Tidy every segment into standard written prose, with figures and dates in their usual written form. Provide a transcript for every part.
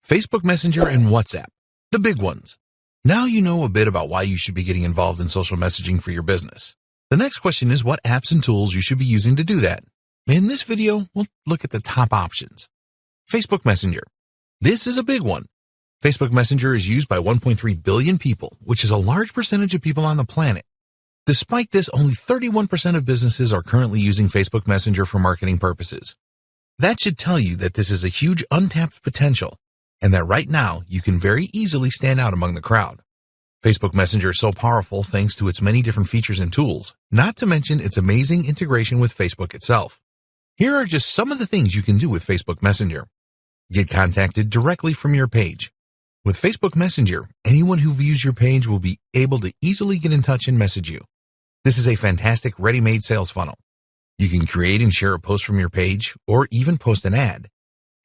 Facebook Messenger and WhatsApp, the big ones. Now you know a bit about why you should be getting involved in social messaging for your business. The next question is what apps and tools you should be using to do that. In this video, we'll look at the top options. Facebook Messenger. This is a big one. Facebook Messenger is used by 1.3 billion people, which is a large percentage of people on the planet. Despite this, only 31% of businesses are currently using Facebook Messenger for marketing purposes. That should tell you that this is a huge untapped potential, and that right now you can very easily stand out among the crowd. Facebook Messenger is so powerful thanks to its many different features and tools, not to mention its amazing integration with Facebook itself. Here are just some of the things you can do with Facebook Messenger. Get contacted directly from your page. With Facebook Messenger, anyone who views your page will be able to easily get in touch and message you. This is a fantastic ready-made sales funnel. You can create and share a post from your page, or even post an ad.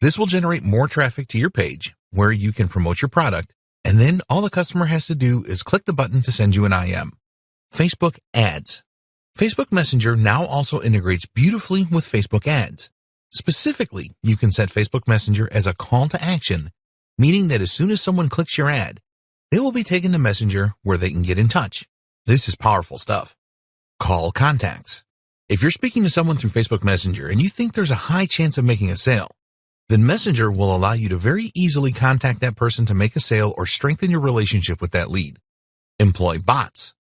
This will generate more traffic to your page, where you can promote your product, and then all the customer has to do is click the button to send you an IM. Facebook Ads. Facebook Messenger now also integrates beautifully with Facebook Ads. Specifically, you can set Facebook Messenger as a call to action, meaning that as soon as someone clicks your ad, they will be taken to Messenger where they can get in touch. This is powerful stuff. Call contacts. If you're speaking to someone through Facebook Messenger and you think there's a high chance of making a sale, then Messenger will allow you to very easily contact that person to make a sale or strengthen your relationship with that lead. Employ bots.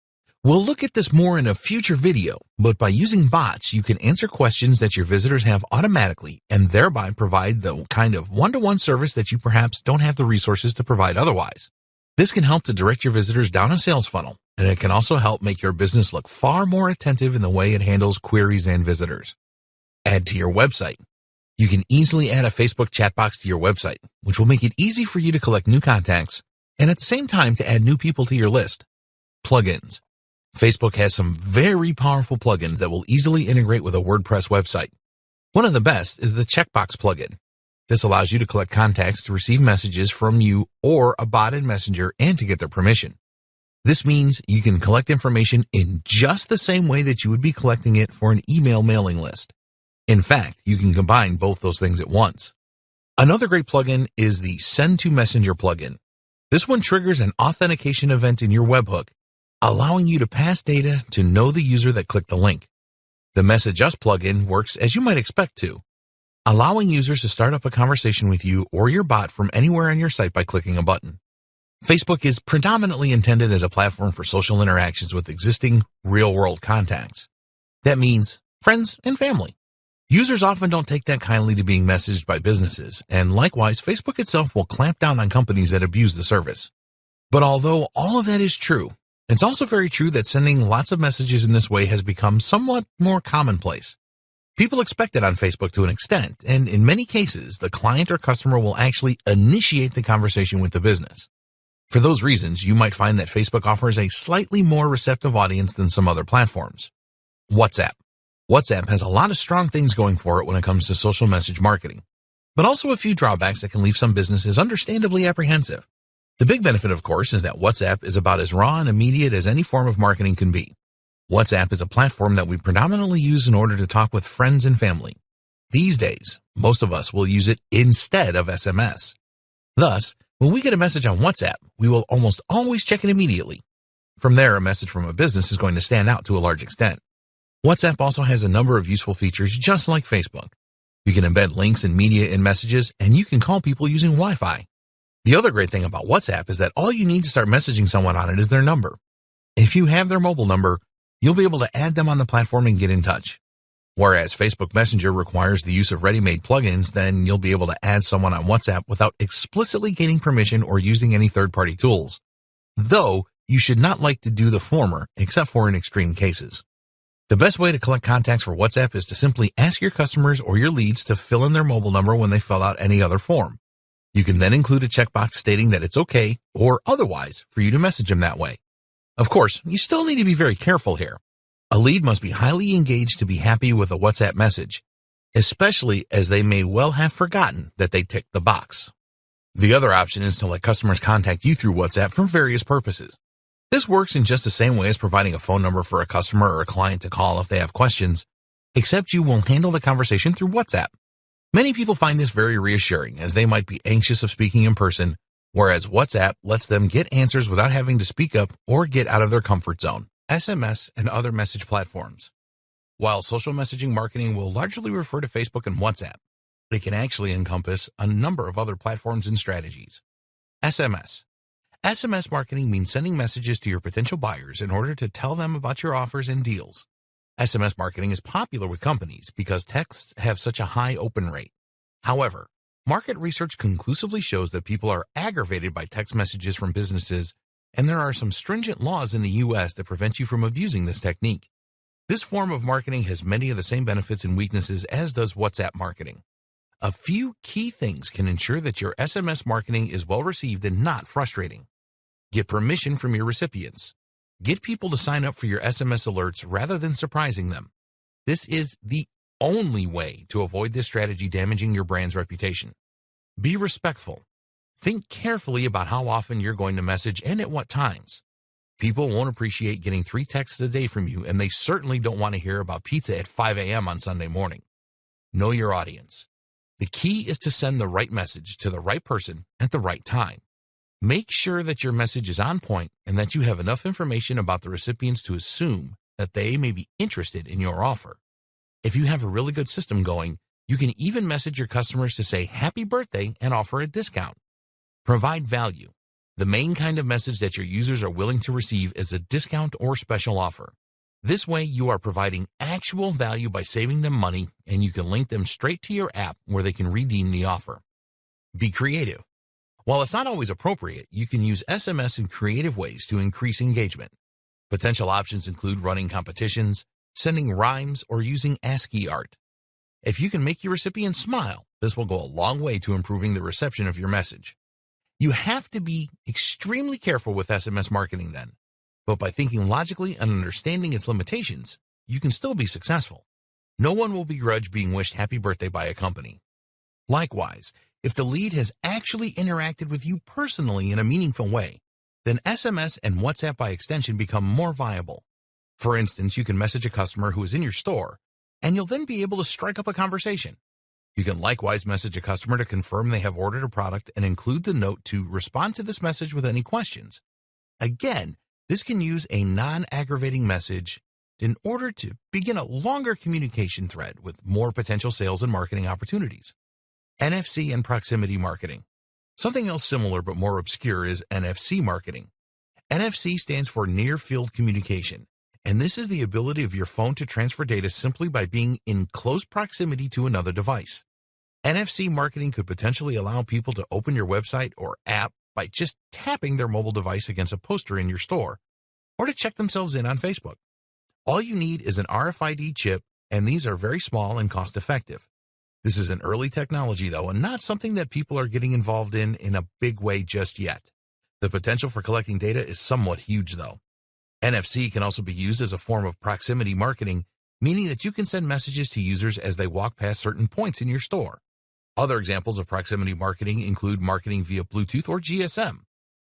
We'll look at this more in a future video, but by using bots, you can answer questions that your visitors have automatically and thereby provide the kind of one-to-one service that you perhaps don't have the resources to provide otherwise. This can help to direct your visitors down a sales funnel, and it can also help make your business look far more attentive in the way it handles queries and visitors. Add to your website. You can easily add a Facebook chat box to your website, which will make it easy for you to collect new contacts and at the same time to add new people to your list. Plugins. Facebook has some very powerful plugins that will easily integrate with a WordPress website. One of the best is the Checkbox plugin. This allows you to collect contacts to receive messages from you or a bot in Messenger and to get their permission. This means you can collect information in just the same way that you would be collecting it for an email mailing list. In fact, you can combine both those things at once. Another great plugin is the Send to Messenger plugin. This one triggers an authentication event in your webhook, allowing you to pass data to know the user that clicked the link. The Message Us plugin works as you might expect to, allowing users to start up a conversation with you or your bot from anywhere on your site by clicking a button. Facebook is predominantly intended as a platform for social interactions with existing, real-world contacts. That means friends and family. Users often don't take that kindly to being messaged by businesses, and likewise, Facebook itself will clamp down on companies that abuse the service. But although all of that is true, it's also very true that sending lots of messages in this way has become somewhat more commonplace. People expect it on Facebook to an extent, and in many cases, the client or customer will actually initiate the conversation with the business. For those reasons, you might find that Facebook offers a slightly more receptive audience than some other platforms. WhatsApp. WhatsApp has a lot of strong things going for it when it comes to social message marketing, but also a few drawbacks that can leave some businesses understandably apprehensive. The big benefit, of course, is that WhatsApp is about as raw and immediate as any form of marketing can be. WhatsApp is a platform that we predominantly use in order to talk with friends and family. These days, most of us will use it instead of SMS. Thus, when we get a message on WhatsApp, we will almost always check it immediately. From there, a message from a business is going to stand out to a large extent. WhatsApp also has a number of useful features just like Facebook. You can embed links and media in messages, and you can call people using Wi-Fi. The other great thing about WhatsApp is that all you need to start messaging someone on it is their number. If you have their mobile number, you'll be able to add them on the platform and get in touch. Whereas Facebook Messenger requires the use of ready-made plugins, then you'll be able to add someone on WhatsApp without explicitly gaining permission or using any third-party tools. Though, you should not like to do the former, except for in extreme cases. The best way to collect contacts for WhatsApp is to simply ask your customers or your leads to fill in their mobile number when they fill out any other form. You can then include a checkbox stating that it's okay, or otherwise, for you to message them that way. Of course, you still need to be very careful here. A lead must be highly engaged to be happy with a WhatsApp message, especially as they may well have forgotten that they ticked the box. The other option is to let customers contact you through WhatsApp for various purposes. This works in just the same way as providing a phone number for a customer or a client to call if they have questions, except you will handle the conversation through WhatsApp. Many people find this very reassuring as they might be anxious of speaking in person, whereas WhatsApp lets them get answers without having to speak up or get out of their comfort zone. SMS and other message platforms. While social messaging marketing will largely refer to Facebook and WhatsApp, it can actually encompass a number of other platforms and strategies. SMS. SMS marketing means sending messages to your potential buyers in order to tell them about your offers and deals. SMS marketing is popular with companies because texts have such a high open rate. However, market research conclusively shows that people are aggravated by text messages from businesses, and there are some stringent laws in the U.S. that prevent you from abusing this technique. This form of marketing has many of the same benefits and weaknesses as does WhatsApp marketing. A few key things can ensure that your SMS marketing is well received and not frustrating. Get permission from your recipients. Get people to sign up for your SMS alerts rather than surprising them. This is the only way to avoid this strategy damaging your brand's reputation. Be respectful. Think carefully about how often you're going to message and at what times. People won't appreciate getting 3 texts a day from you, and they certainly don't want to hear about pizza at 5 a.m. on Sunday morning. Know your audience. The key is to send the right message to the right person at the right time. Make sure that your message is on point and that you have enough information about the recipients to assume that they may be interested in your offer. If you have a really good system going, you can even message your customers to say happy birthday and offer a discount. Provide value. The main kind of message that your users are willing to receive is a discount or special offer. This way, you are providing actual value by saving them money, and you can link them straight to your app where they can redeem the offer. Be creative. While it's not always appropriate, you can use SMS in creative ways to increase engagement. Potential options include running competitions, sending rhymes, or using ASCII art. If you can make your recipients smile, this will go a long way to improving the reception of your message. You have to be extremely careful with SMS marketing then, but by thinking logically and understanding its limitations, you can still be successful. No one will begrudge being wished happy birthday by a company. Likewise, if the lead has actually interacted with you personally in a meaningful way, then SMS and WhatsApp by extension become more viable. For instance, you can message a customer who is in your store, and you'll then be able to strike up a conversation. You can likewise message a customer to confirm they have ordered a product and include the note to respond to this message with any questions. Again, this can use a non-aggravating message in order to begin a longer communication thread with more potential sales and marketing opportunities. NFC and proximity marketing. Something else similar but more obscure is NFC marketing. NFC stands for Near Field Communication, and this is the ability of your phone to transfer data simply by being in close proximity to another device. NFC marketing could potentially allow people to open your website or app by just tapping their mobile device against a poster in your store, or to check themselves in on Facebook. All you need is an RFID chip, and these are very small and cost-effective. This is an early technology, though, and not something that people are getting involved in a big way just yet. The potential for collecting data is somewhat huge, though. NFC can also be used as a form of proximity marketing, meaning that you can send messages to users as they walk past certain points in your store. Other examples of proximity marketing include marketing via Bluetooth or GSM.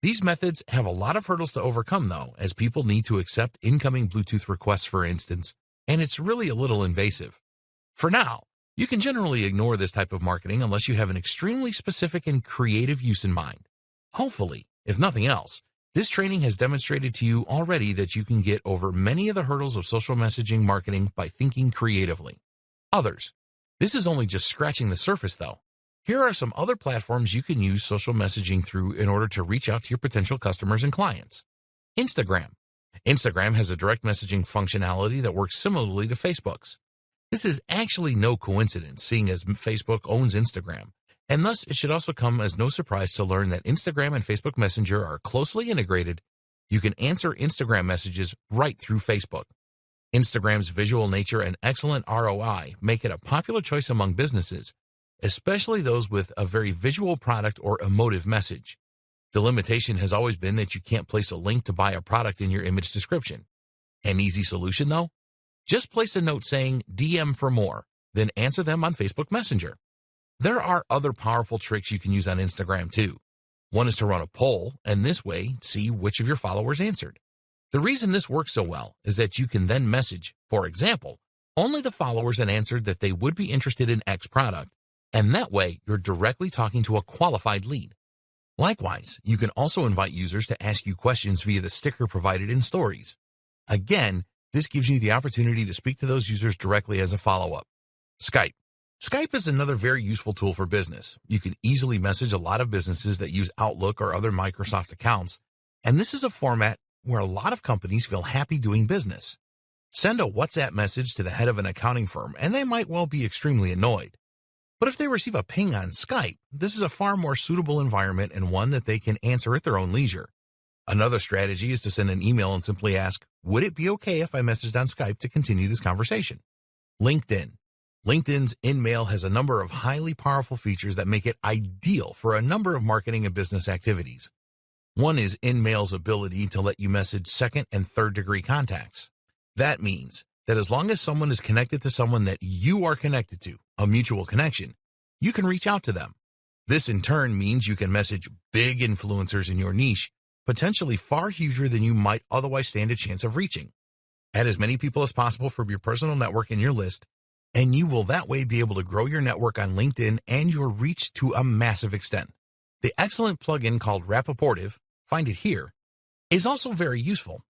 These methods have a lot of hurdles to overcome, though, as people need to accept incoming Bluetooth requests, for instance, and it's really a little invasive. For now, you can generally ignore this type of marketing unless you have an extremely specific and creative use in mind. Hopefully, if nothing else, this training has demonstrated to you already that you can get over many of the hurdles of social messaging marketing by thinking creatively. Others. This is only just scratching the surface, though. Here are some other platforms you can use social messaging through in order to reach out to your potential customers and clients. Instagram. Instagram has a direct messaging functionality that works similarly to Facebook's. This is actually no coincidence, seeing as Facebook owns Instagram, and thus it should also come as no surprise to learn that Instagram and Facebook Messenger are closely integrated. You can answer Instagram messages right through Facebook. Instagram's visual nature and excellent ROI make it a popular choice among businesses, especially those with a very visual product or emotive message. The limitation has always been that you can't place a link to buy a product in your image description. An easy solution, though? Just place a note saying DM for more, then answer them on Facebook Messenger. There are other powerful tricks you can use on Instagram too. One is to run a poll, and this way see which of your followers answered. The reason this works so well is that you can then message, for example, only the followers that answered that they would be interested in X product, And that way, you're directly talking to a qualified lead. Likewise, you can also invite users to ask you questions via the sticker provided in Stories. Again, this gives you the opportunity to speak to those users directly as a follow-up. Skype. Skype is another very useful tool for business. You can easily message a lot of businesses that use Outlook or other Microsoft accounts, and this is a format where a lot of companies feel happy doing business. Send a WhatsApp message to the head of an accounting firm, and they might well be extremely annoyed. But if they receive a ping on Skype, this is a far more suitable environment and one that they can answer at their own leisure. Another strategy is to send an email and simply ask, would it be okay if I messaged on Skype to continue this conversation? LinkedIn. LinkedIn's InMail has a number of highly powerful features that make it ideal for a number of marketing and business activities. One is InMail's ability to let you message second and third degree contacts. That means that as long as someone is connected to someone that you are connected to, a mutual connection, you can reach out to them. This in turn means you can message big influencers in your niche, potentially far huger than you might otherwise stand a chance of reaching. Add as many people as possible from your personal network in your list, and you will that way be able to grow your network on LinkedIn and your reach to a massive extent. The excellent plugin called Rapportive, find it here, is also very useful.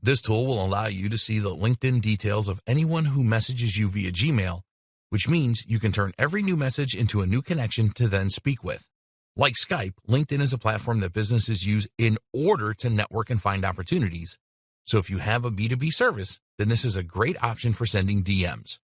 This tool will allow you to see the LinkedIn details of anyone who messages you via Gmail, which means you can turn every new message into a new connection to then speak with. Like Skype, LinkedIn is a platform that businesses use in order to network and find opportunities. So if you have a B2B service, then this is a great option for sending DMs.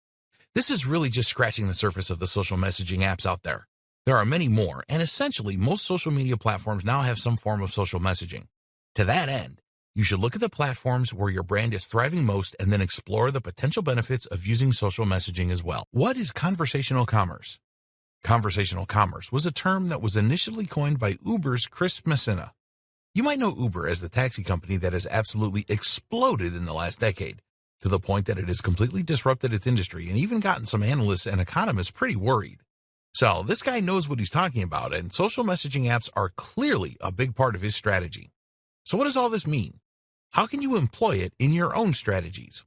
This is really just scratching the surface of the social messaging apps out there. There are many more, and essentially most social media platforms now have some form of social messaging. To that end, you should look at the platforms where your brand is thriving most and then explore the potential benefits of using social messaging as well. What is conversational commerce? Conversational commerce was a term that was initially coined by Uber's Chris Messina. You might know Uber as the taxi company that has absolutely exploded in the last decade, to the point that it has completely disrupted its industry and even gotten some analysts and economists pretty worried. So this guy knows what he's talking about, and social messaging apps are clearly a big part of his strategy. So what does all this mean? How can you employ it in your own strategies?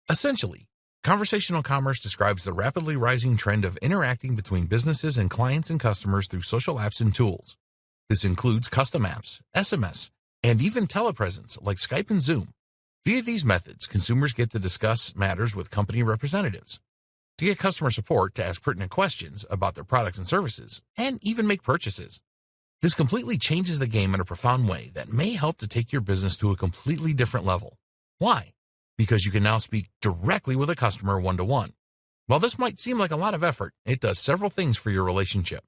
Essentially, conversational commerce describes the rapidly rising trend of interacting between businesses and clients and customers through social apps and tools. This includes custom apps, SMS, and even telepresence like Skype and Zoom. Via these methods, consumers get to discuss matters with company representatives, to get customer support to ask pertinent questions about their products and services, and even make purchases. This completely changes the game in a profound way that may help to take your business to a completely different level. Why? Because you can now speak directly with a customer one-to-one. While this might seem like a lot of effort, it does several things for your relationship.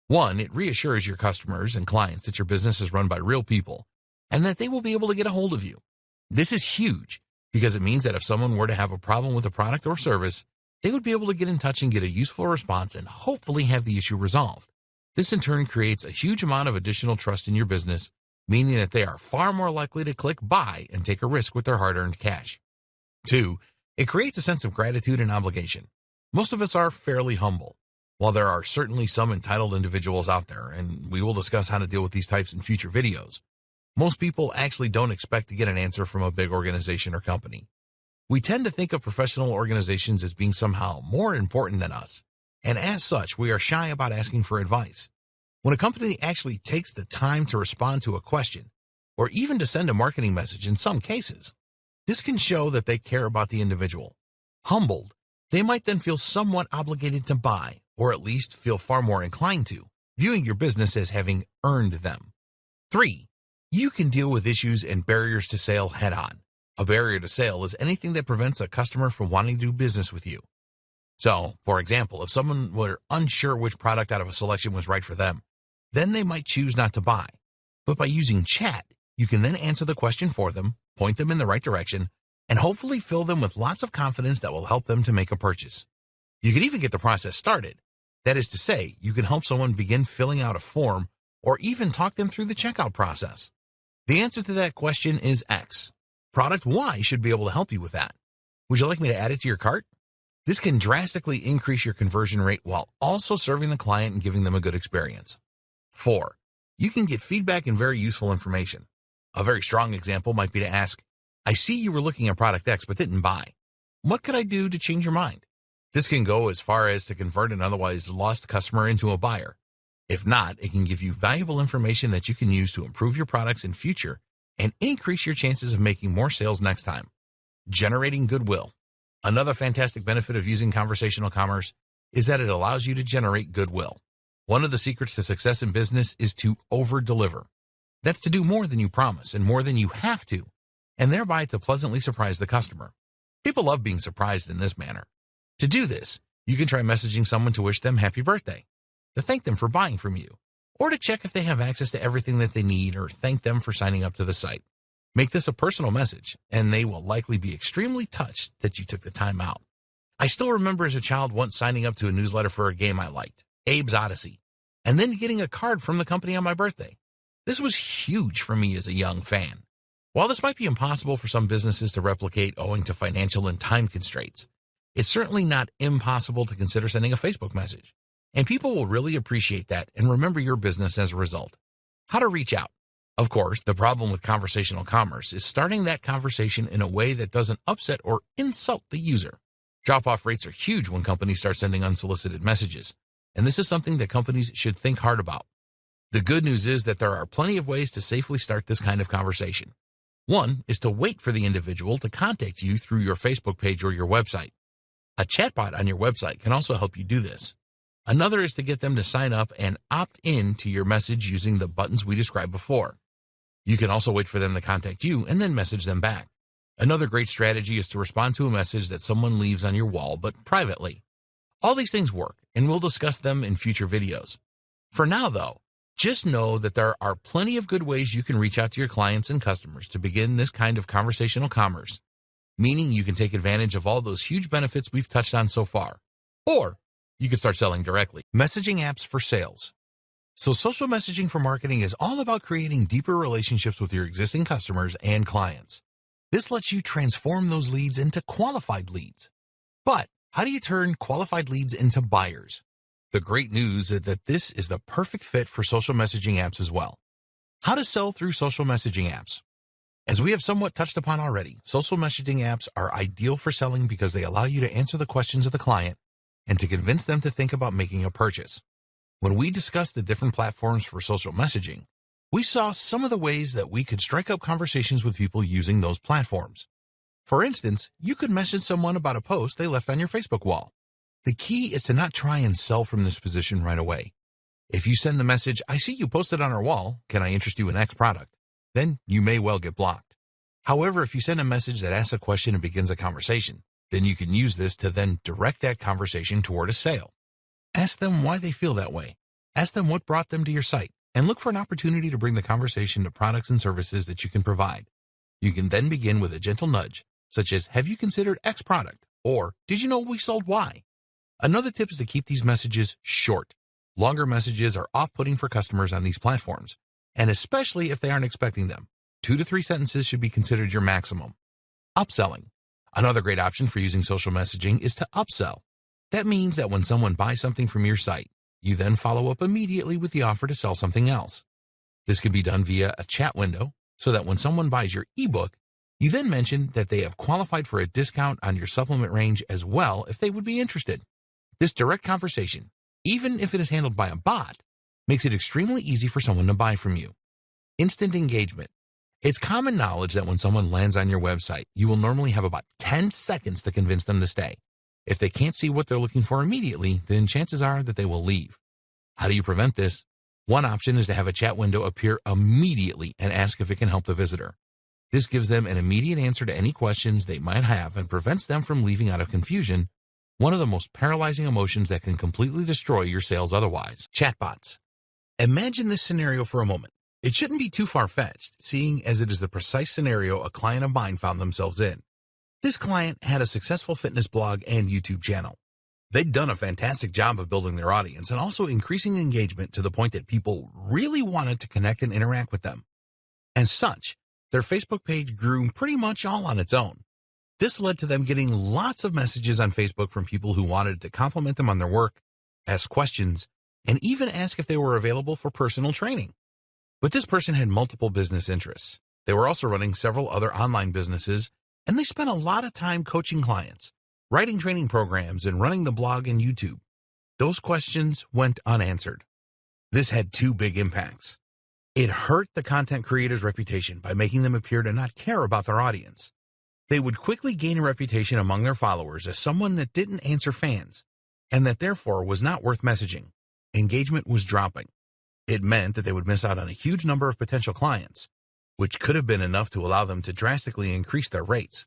One, it reassures your customers and clients that your business is run by real people and that they will be able to get a hold of you. This is huge because it means that if someone were to have a problem with a product or service, they would be able to get in touch and get a useful response and hopefully have the issue resolved. This in turn creates a huge amount of additional trust in your business, meaning that they are far more likely to click buy and take a risk with their hard-earned cash. 2, it creates a sense of gratitude and obligation. Most of us are fairly humble. While there are certainly some entitled individuals out there, and we will discuss how to deal with these types in future videos, most people actually don't expect to get an answer from a big organization or company. We tend to think of professional organizations as being somehow more important than us, and as such, we are shy about asking for advice. When a company actually takes the time to respond to a question, or even to send a marketing message in some cases, this can show that they care about the individual. Humbled, they might then feel somewhat obligated to buy, or at least feel far more inclined to, viewing your business as having earned them. 3, you can deal with issues and barriers to sale head-on. A barrier to sale is anything that prevents a customer from wanting to do business with you. So, for example, if someone were unsure which product out of a selection was right for them, then they might choose not to buy. But by using chat, you can then answer the question for them, point them in the right direction, and hopefully fill them with lots of confidence that will help them to make a purchase. You can even get the process started. That is to say, you can help someone begin filling out a form or even talk them through the checkout process. The answer to that question is X. Product Y should be able to help you with that. Would you like me to add it to your cart? This can drastically increase your conversion rate while also serving the client and giving them a good experience. 4, you can get feedback and very useful information. A very strong example might be to ask, I see you were looking at product X but didn't buy. What could I do to change your mind? This can go as far as to convert an otherwise lost customer into a buyer. If not, it can give you valuable information that you can use to improve your products in future and increase your chances of making more sales next time. Generating goodwill. Another fantastic benefit of using conversational commerce is that it allows you to generate goodwill. One of the secrets to success in business is to over-deliver. That's to do more than you promise and more than you have to, and thereby to pleasantly surprise the customer. People love being surprised in this manner. To do this, you can try messaging someone to wish them happy birthday, to thank them for buying from you, or to check if they have access to everything that they need or thank them for signing up to the site. Make this a personal message, and they will likely be extremely touched that you took the time out. I still remember as a child once signing up to a newsletter for a game I liked, Abe's Odyssey, and then getting a card from the company on my birthday. This was huge for me as a young fan. While this might be impossible for some businesses to replicate owing to financial and time constraints, it's certainly not impossible to consider sending a Facebook message. And people will really appreciate that and remember your business as a result. How to reach out. Of course, the problem with conversational commerce is starting that conversation in a way that doesn't upset or insult the user. Drop-off rates are huge when companies start sending unsolicited messages, and this is something that companies should think hard about. The good news is that there are plenty of ways to safely start this kind of conversation. One is to wait for the individual to contact you through your Facebook page or your website. A chatbot on your website can also help you do this. Another is to get them to sign up and opt in to your message using the buttons we described before. You can also wait for them to contact you and then message them back. Another great strategy is to respond to a message that someone leaves on your wall, but privately. All these things work, and we'll discuss them in future videos. For now, though, just know that there are plenty of good ways you can reach out to your clients and customers to begin this kind of conversational commerce, meaning you can take advantage of all those huge benefits we've touched on so far. Or you can start selling directly. Messaging apps for sales. So social messaging for marketing is all about creating deeper relationships with your existing customers and clients. This lets you transform those leads into qualified leads. But how do you turn qualified leads into buyers? The great news is that this is the perfect fit for social messaging apps as well. How to sell through social messaging apps. As we have somewhat touched upon already, social messaging apps are ideal for selling because they allow you to answer the questions of the client and to convince them to think about making a purchase. When we discussed the different platforms for social messaging, we saw some of the ways that we could strike up conversations with people using those platforms. For instance, you could message someone about a post they left on your Facebook wall. The key is to not try and sell from this position right away. If you send the message, "I see you posted on our wall, can I interest you in X product?" then you may well get blocked. However, if you send a message that asks a question and begins a conversation, then you can use this to then direct that conversation toward a sale. Ask them why they feel that way. Ask them what brought them to your site, and look for an opportunity to bring the conversation to products and services that you can provide. You can then begin with a gentle nudge, such as, "Have you considered X product?" or "Did you know we sold Y?" Another tip is to keep these messages short. Longer messages are off-putting for customers on these platforms, and especially if they aren't expecting them. 2 to 3 sentences should be considered your maximum. Upselling. Another great option for using social messaging is to upsell. That means that when someone buys something from your site, you then follow up immediately with the offer to sell something else. This can be done via a chat window, so that when someone buys your ebook, you then mention that they have qualified for a discount on your supplement range as well if they would be interested. This direct conversation, even if it is handled by a bot, makes it extremely easy for someone to buy from you. Instant engagement. It's common knowledge that when someone lands on your website, you will normally have about 10 seconds to convince them to stay. If they can't see what they're looking for immediately, then chances are that they will leave. How do you prevent this? One option is to have a chat window appear immediately and ask if it can help the visitor. This gives them an immediate answer to any questions they might have and prevents them from leaving out of confusion, one of the most paralyzing emotions that can completely destroy your sales otherwise. Chatbots. Imagine this scenario for a moment. It shouldn't be too far-fetched, seeing as it is the precise scenario a client of mine found themselves in. This client had a successful fitness blog and YouTube channel. They'd done a fantastic job of building their audience and also increasing engagement to the point that people really wanted to connect and interact with them. As such, their Facebook page grew pretty much all on its own. This led to them getting lots of messages on Facebook from people who wanted to compliment them on their work, ask questions, and even ask if they were available for personal training. But this person had multiple business interests. They were also running several other online businesses, and they spent a lot of time coaching clients. writing training programs, and running the blog and YouTube. Those questions went unanswered. This had two big impacts. It hurt the content creator's reputation by making them appear to not care about their audience. They would quickly gain a reputation among their followers as someone that didn't answer fans, and that therefore was not worth messaging. Engagement was dropping. It meant that they would miss out on a huge number of potential clients, which could have been enough to allow them to drastically increase their rates.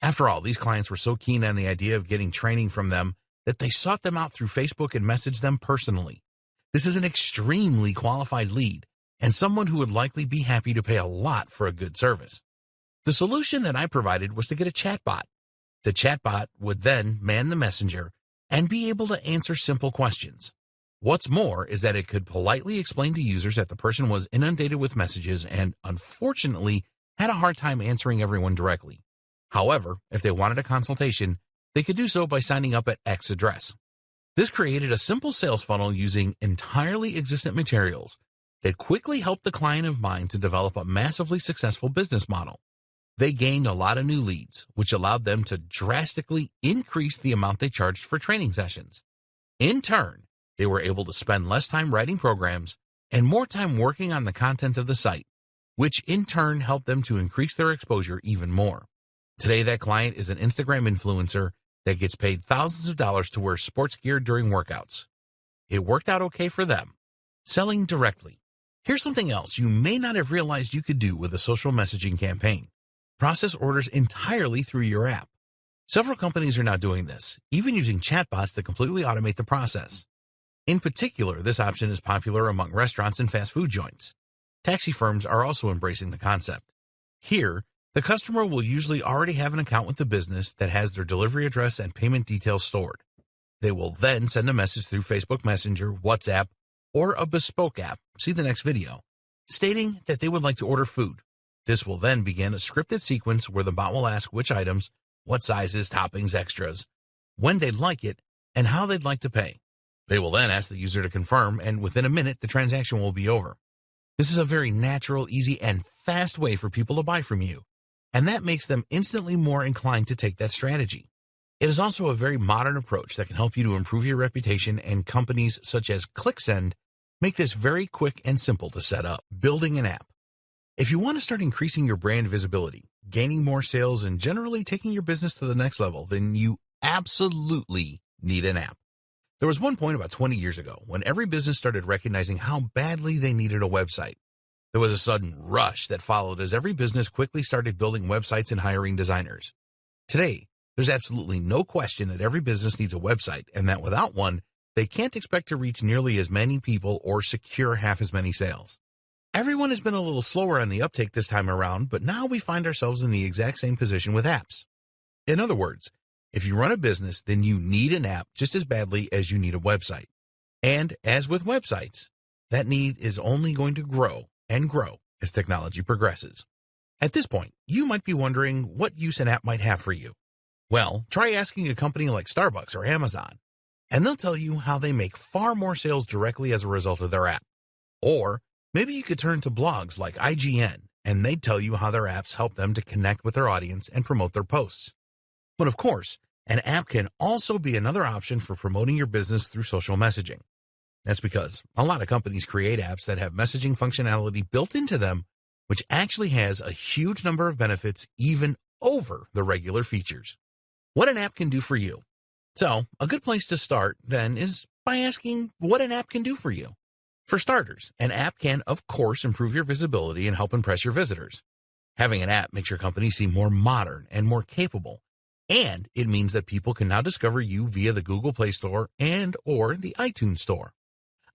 After all, these clients were so keen on the idea of getting training from them that they sought them out through Facebook and messaged them personally. This is an extremely qualified lead and someone who would likely be happy to pay a lot for a good service. The solution that I provided was to get a chatbot. The chatbot would then man the messenger and be able to answer simple questions. What's more is that it could politely explain to users that the person was inundated with messages and, unfortunately, had a hard time answering everyone directly. However, if they wanted a consultation, they could do so by signing up at X address. This created a simple sales funnel using entirely existent materials that quickly helped the client of mine to develop a massively successful business model. They gained a lot of new leads, which allowed them to drastically increase the amount they charged for training sessions. In turn, they were able to spend less time writing programs and more time working on the content of the site, which in turn helped them to increase their exposure even more. Today, that client is an Instagram influencer that gets paid thousands of dollars to wear sports gear during workouts. It worked out okay for them. Selling directly. Here's something else you may not have realized you could do with a social messaging campaign. Process orders entirely through your app. Several companies are now doing this, even using chatbots to completely automate the process. In particular, this option is popular among restaurants and fast food joints. Taxi firms are also embracing the concept. Here, the customer will usually already have an account with the business that has their delivery address and payment details stored. They will then send a message through Facebook Messenger, WhatsApp, or a bespoke app, see the next video, stating that they would like to order food. This will then begin a scripted sequence where the bot will ask which items, what sizes, toppings, extras, when they'd like it, and how they'd like to pay. They will then ask the user to confirm, and within a minute, the transaction will be over. This is a very natural, easy, and fast way for people to buy from you, and that makes them instantly more inclined to take that strategy. It is also a very modern approach that can help you to improve your reputation, and companies such as ClickSend make this very quick and simple to set up. Building an app. If you want to start increasing your brand visibility, gaining more sales, and generally taking your business to the next level, then you absolutely need an app. There was one point about 20 years ago when every business started recognizing how badly they needed a website. There was a sudden rush that followed as every business quickly started building websites and hiring designers. Today, there's absolutely no question that every business needs a website, and that without one, they can't expect to reach nearly as many people or secure half as many sales. Everyone has been a little slower on the uptake this time around, but now we find ourselves in the exact same position with apps. In other words, if you run a business, then you need an app just as badly as you need a website. And as with websites, that need is only going to grow and grow as technology progresses. At this point, you might be wondering what use an app might have for you. Well, try asking a company like Starbucks or Amazon, and they'll tell you how they make far more sales directly as a result of their app. Or maybe you could turn to blogs like IGN, and they'd tell you how their apps help them to connect with their audience and promote their posts. But of course, an app can also be another option for promoting your business through social messaging. That's because a lot of companies create apps that have messaging functionality built into them, which actually has a huge number of benefits even over the regular features. What an app can do for you. So, a good place to start, then, is by asking what an app can do for you. For starters, an app can, of course, improve your visibility and help impress your visitors. Having an app makes your company seem more modern and more capable, and it means that people can now discover you via the Google Play Store and/or the iTunes Store.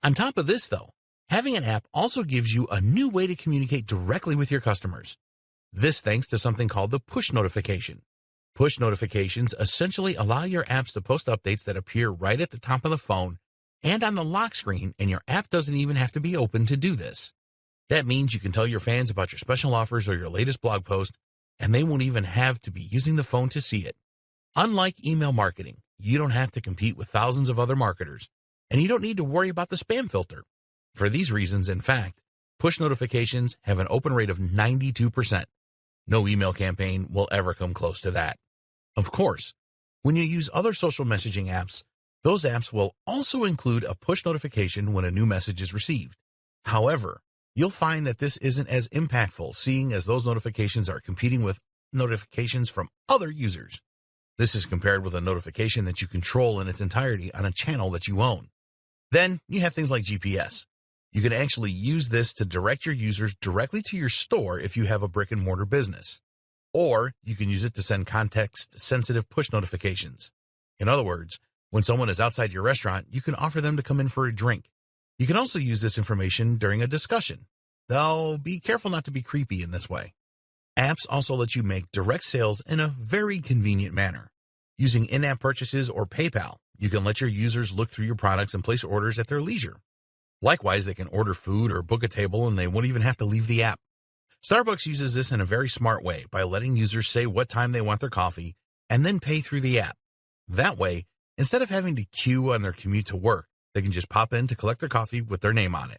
On top of this, though, having an app also gives you a new way to communicate directly with your customers. This thanks to something called the push notification. Push notifications essentially allow your apps to post updates that appear right at the top of the phone and on the lock screen, and your app doesn't even have to be open to do this. That means you can tell your fans about your special offers or your latest blog post, and they won't even have to be using the phone to see it. Unlike email marketing, you don't have to compete with thousands of other marketers, and you don't need to worry about the spam filter. For these reasons, in fact, push notifications have an open rate of 92%. No email campaign will ever come close to that. Of course, When you use other social messaging apps, those apps will also include a push notification when a new message is received. However, you'll find that this isn't as impactful, seeing as those notifications are competing with notifications from other users. This is compared with a notification that you control in its entirety on a channel that you own. Then you have things like GPS. You can actually use this to direct your users directly to your store if you have a brick-and-mortar business. Or you can use it to send context-sensitive push notifications. In other words, when someone is outside your restaurant, you can offer them to come in for a drink. You can also use this information during a discussion, though be careful not to be creepy in this way. Apps also let you make direct sales in a very convenient manner. Using in-app purchases or PayPal, you can let your users look through your products and place orders at their leisure. Likewise, they can order food or book a table and they won't even have to leave the app. Starbucks uses this in a very smart way by letting users say what time they want their coffee and then pay through the app. That way, instead of having to queue on their commute to work, they can just pop in to collect their coffee with their name on it.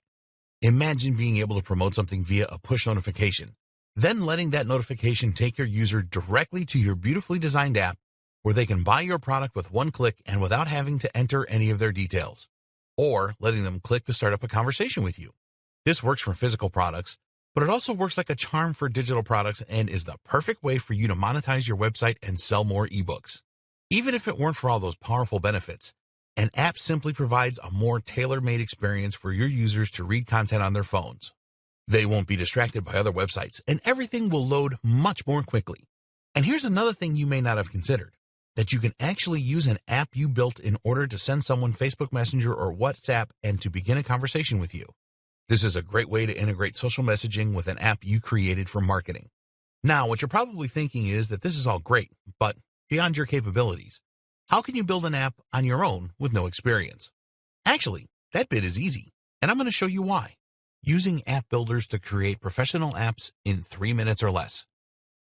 Imagine being able to promote something via a push notification, then letting that notification take your user directly to your beautifully designed app where they can buy your product with one click and without having to enter any of their details, or letting them click to start up a conversation with you. This works for physical products, but it also works like a charm for digital products and is the perfect way for you to monetize your website and sell more ebooks. Even if it weren't for all those powerful benefits, an app simply provides a more tailor-made experience for your users to read content on their phones. They won't be distracted by other websites, and everything will load much more quickly. And here's another thing you may not have considered, that you can actually use an app you built in order to send someone Facebook Messenger or WhatsApp and to begin a conversation with you. This is a great way to integrate social messaging with an app you created for marketing. Now, what you're probably thinking is that this is all great, but beyond your capabilities, how can you build an app on your own with no experience? Actually, that bit is easy, and I'm going to show you why. Using app builders to create professional apps in 3 minutes or less.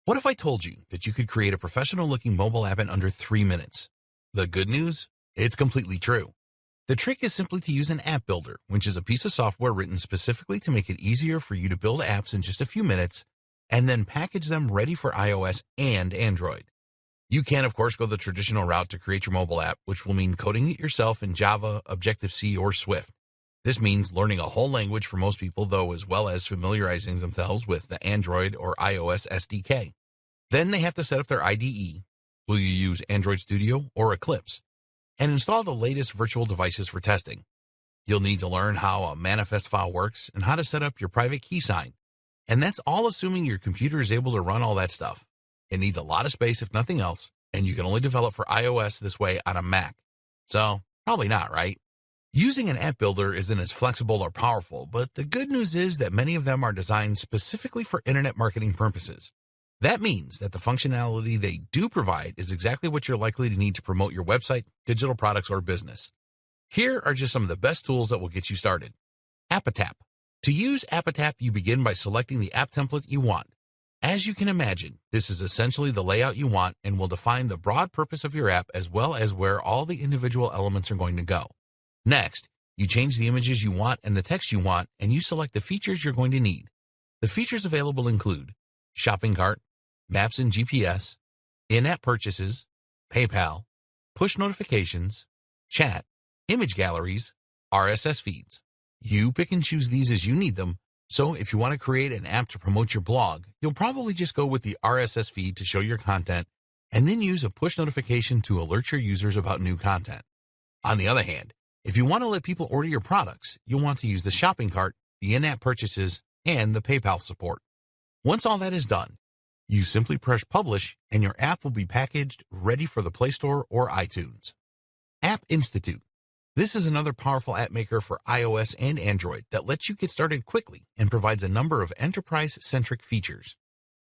What if I told you that you could create a professional-looking mobile app in under 3 minutes? The good news? It's completely true. The trick is simply to use an app builder, which is a piece of software written specifically to make it easier for you to build apps in just a few minutes and then package them ready for iOS and Android. You can, of course, go the traditional route to create your mobile app, which will mean coding it yourself in Java, Objective-C, or Swift. This means learning a whole language for most people, though, as well as familiarizing themselves with the Android or iOS SDK. Then they have to set up their IDE. Will you use Android Studio or Eclipse? And install the latest virtual devices for testing. You'll need to learn how a manifest file works and how to set up your private key sign. And that's all assuming your computer is able to run all that stuff. It needs a lot of space if nothing else, and you can only develop for iOS this way on a Mac. So, probably not, right? Using an app builder isn't as flexible or powerful, but the good news is that many of them are designed specifically for internet marketing purposes. That means that the functionality they do provide is exactly what you're likely to need to promote your website, digital products, or business. Here are just some of the best tools that will get you started. Apatap. To use Apatap, you begin by selecting the app template you want. As you can imagine, this is essentially the layout you want and will define the broad purpose of your app as well as where all the individual elements are going to go. Next, you change the images you want and the text you want, and you select the features you're going to need. The features available include shopping cart, maps and GPS, in-app purchases, PayPal, push notifications, chat, image galleries, RSS feeds. You pick and choose these as you need them, so if you want to create an app to promote your blog, you'll probably just go with the RSS feed to show your content, and then use a push notification to alert your users about new content. On the other hand, if you want to let people order your products, you'll want to use the shopping cart, the in-app purchases, and the PayPal support. Once all that is done, you simply press publish and your app will be packaged, ready for the Play Store or iTunes. App Institute. This is another powerful app maker for iOS and Android that lets you get started quickly and provides a number of enterprise-centric features.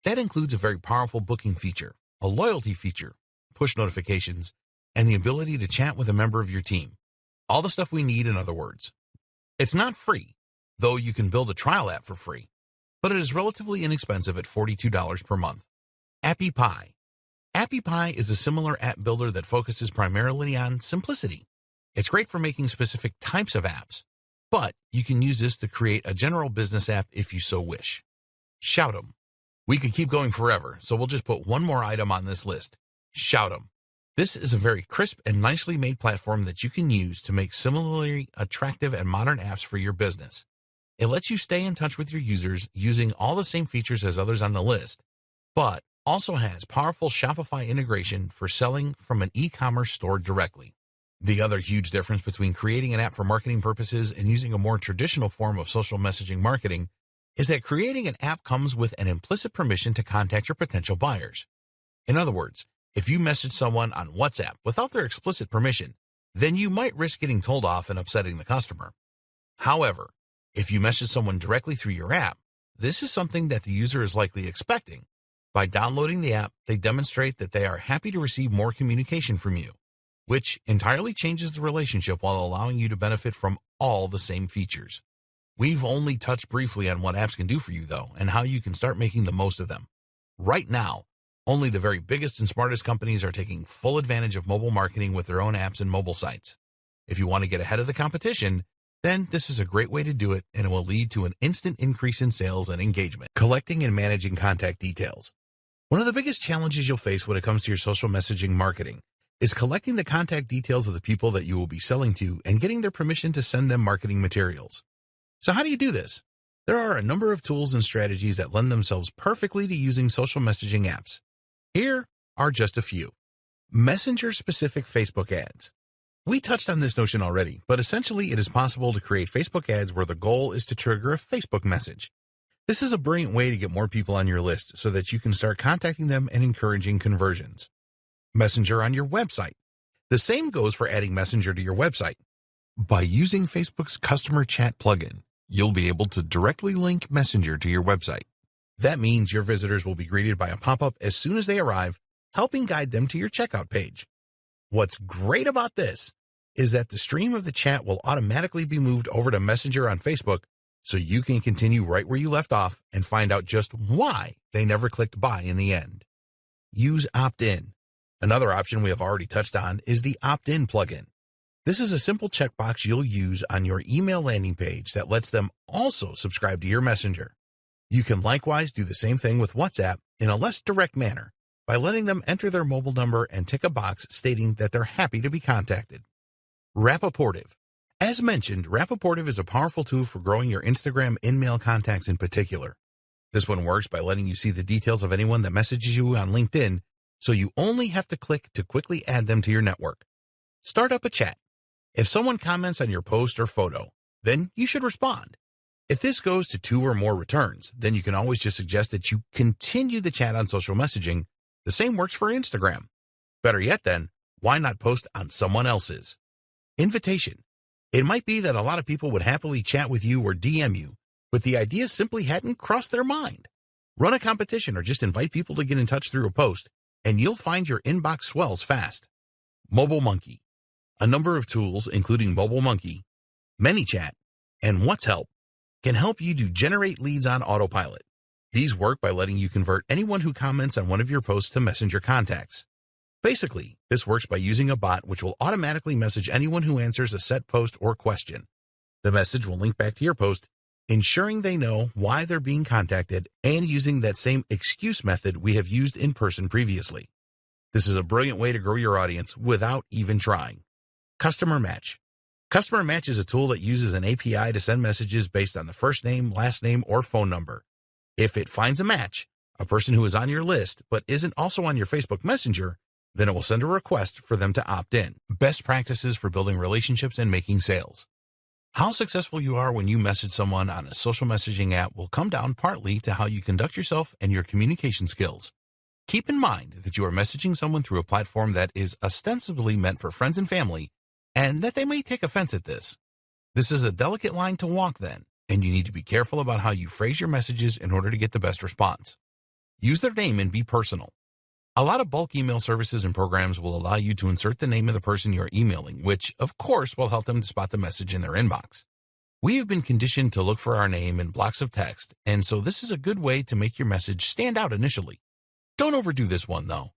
That includes a very powerful booking feature, a loyalty feature, push notifications, and the ability to chat with a member of your team. All the stuff we need, in other words. It's not free, though you can build a trial app for free, but it is relatively inexpensive at $42 per month. AppyPie. AppyPie is a similar app builder that focuses primarily on simplicity. It's great for making specific types of apps, but you can use this to create a general business app if you so wish. Shout'em. We could keep going forever, so we'll just put one more item on this list. Shout'em. This is a very crisp and nicely made platform that you can use to make similarly attractive and modern apps for your business. It lets you stay in touch with your users using all the same features as others on the list, but also has powerful Shopify integration for selling from an e-commerce store directly. The other huge difference between creating an app for marketing purposes and using a more traditional form of social messaging marketing is that creating an app comes with an implicit permission to contact your potential buyers. In other words, if you message someone on WhatsApp without their explicit permission, then you might risk getting told off and upsetting the customer. However, if you message someone directly through your app, this is something that the user is likely expecting. By downloading the app, they demonstrate that they are happy to receive more communication from you, which entirely changes the relationship while allowing you to benefit from all the same features. We've only touched briefly on what apps can do for you, though, and how you can start making the most of them. Right now, only the very biggest and smartest companies are taking full advantage of mobile marketing with their own apps and mobile sites. If you want to get ahead of the competition, then this is a great way to do it, and it will lead to an instant increase in sales and engagement. Collecting and managing contact details. One of the biggest challenges you'll face when it comes to your social messaging marketing is collecting the contact details of the people that you will be selling to and getting their permission to send them marketing materials. So how do you do this? There are a number of tools and strategies that lend themselves perfectly to using social messaging apps. Here are just a few. Messenger-specific Facebook ads. We touched on this notion already, but essentially it is possible to create Facebook ads where the goal is to trigger a Facebook message. This is a brilliant way to get more people on your list so that you can start contacting them and encouraging conversions. Messenger on your website. The same goes for adding Messenger to your website. By using Facebook's customer chat plugin, you'll be able to directly link Messenger to your website. That means your visitors will be greeted by a pop-up as soon as they arrive, helping guide them to your checkout page. What's great about this is that the stream of the chat will automatically be moved over to Messenger on Facebook, so you can continue right where you left off and find out just why they never clicked buy in the end. Use opt-in. Another option we have already touched on is the opt-in plugin. This is a simple checkbox you'll use on your email landing page that lets them also subscribe to your Messenger. You can likewise do the same thing with WhatsApp in a less direct manner by letting them enter their mobile number and tick a box stating that they're happy to be contacted. Rapportive. As mentioned, Rapportive is a powerful tool for growing your Instagram in-mail contacts in particular. This one works by letting you see the details of anyone that messages you on LinkedIn, so you only have to click to quickly add them to your network. Start up a chat. If someone comments on your post or photo, then you should respond. If this goes to 2 or more returns, then you can always just suggest that you continue the chat on social messaging. The same works for Instagram. Better yet then, why not post on someone else's? Invitation. It might be that a lot of people would happily chat with you or DM you, but the idea simply hadn't crossed their mind. Run a competition or just invite people to get in touch through a post, and you'll find your inbox swells fast. Mobile Monkey. A number of tools, including Mobile Monkey, ManyChat, and WhatsHelp, can help you to generate leads on autopilot. These work by letting you convert anyone who comments on one of your posts to Messenger contacts. Basically, this works by using a bot which will automatically message anyone who answers a set post or question. The message will link back to your post, ensuring they know why they're being contacted and using that same excuse method we have used in person previously. This is a brilliant way to grow your audience without even trying. Customer Match. Customer Match is a tool that uses an API to send messages based on the first name, last name, or phone number. If it finds a match, a person who is on your list but isn't also on your Facebook Messenger, then it will send a request for them to opt in. Best practices for building relationships and making sales. How successful you are when you message someone on a social messaging app will come down partly to how you conduct yourself and your communication skills. Keep in mind that you are messaging someone through a platform that is ostensibly meant for friends and family, and that they may take offense at this. This is a delicate line to walk then, and you need to be careful about how you phrase your messages in order to get the best response. Use their name and be personal. A lot of bulk email services and programs will allow you to insert the name of the person you're emailing, which, of course, will help them to spot the message in their inbox. We have been conditioned to look for our name in blocks of text, and so this is a good way to make your message stand out initially. Don't overdo this one, though.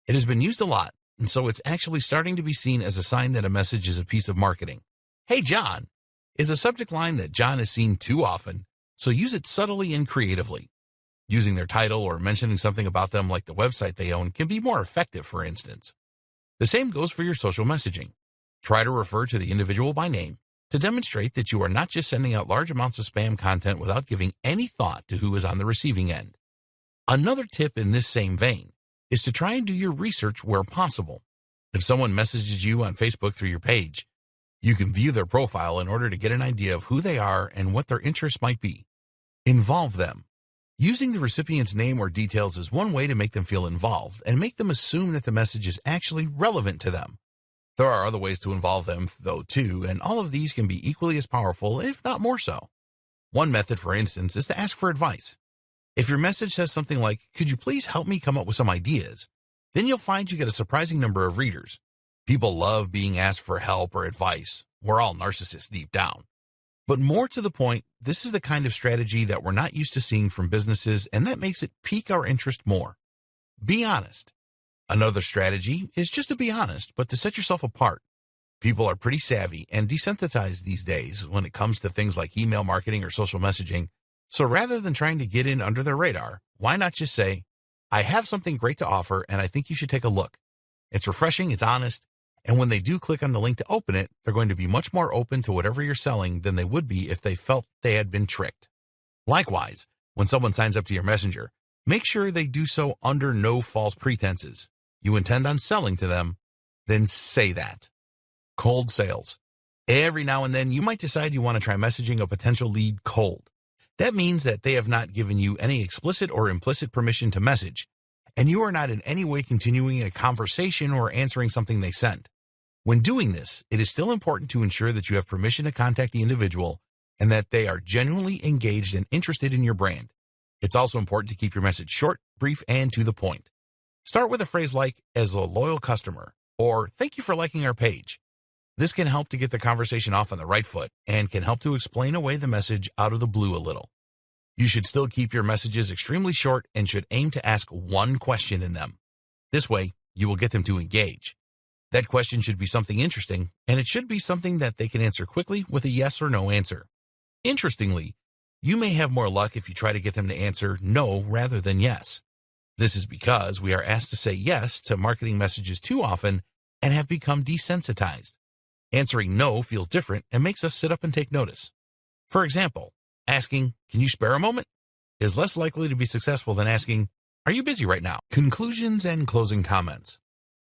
It has been used a lot, and so it's actually starting to be seen as a sign that a message is a piece of marketing. "Hey, John," is a subject line that John is seen too often, so use it subtly and creatively. Using their title or mentioning something about them like the website they own can be more effective, for instance. The same goes for your social messaging. Try to refer to the individual by name to demonstrate that you are not just sending out large amounts of spam content without giving any thought to who is on the receiving end. Another tip in this same vein is to try and do your research where possible. If someone messages you on Facebook through your page, you can view their profile in order to get an idea of who they are and what their interests might be. Involve them. Using the recipient's name or details is one way to make them feel involved and make them assume that the message is actually relevant to them. There are other ways to involve them, though, too, and all of these can be equally as powerful, if not more so. One method, for instance, is to ask for advice. If your message says something like, "Could you please help me come up with some ideas?" then you'll find you get a surprising number of readers. People love being asked for help or advice. We're all narcissists deep down. But more to the point, this is the kind of strategy that we're not used to seeing from businesses, and that makes it pique our interest more. Be honest. Another strategy is just to be honest, but to set yourself apart. People are pretty savvy and desensitized these days when it comes to things like email marketing or social messaging. So rather than trying to get in under their radar, why not just say, "I have something great to offer and I think you should take a look." It's refreshing, it's honest, and when they do click on the link to open it, they're going to be much more open to whatever you're selling than they would be if they felt they had been tricked. Likewise, when someone signs up to your messenger, make sure they do so under no false pretenses. You intend on selling to them, then say that. Cold sales. Every now and then, you might decide you want to try messaging a potential lead cold. That means that they have not given you any explicit or implicit permission to message, and you are not in any way continuing a conversation or answering something they sent. When doing this, it is still important to ensure that you have permission to contact the individual and that they are genuinely engaged and interested in your brand. It's also important to keep your message short, brief, and to the point. Start with a phrase like, "as a loyal customer," or "thank you for liking our page." This can help to get the conversation off on the right foot and can help to explain away the message out of the blue a little. You should still keep your messages extremely short and should aim to ask one question in them. This way, you will get them to engage. That question should be something interesting, and it should be something that they can answer quickly with a yes or no answer. Interestingly, you may have more luck if you try to get them to answer no rather than yes. This is because we are asked to say yes to marketing messages too often and have become desensitized. Answering no feels different and makes us sit up and take notice. For example, asking, "Can you spare a moment?" is less likely to be successful than asking, "Are you busy right now?" Conclusions and closing comments.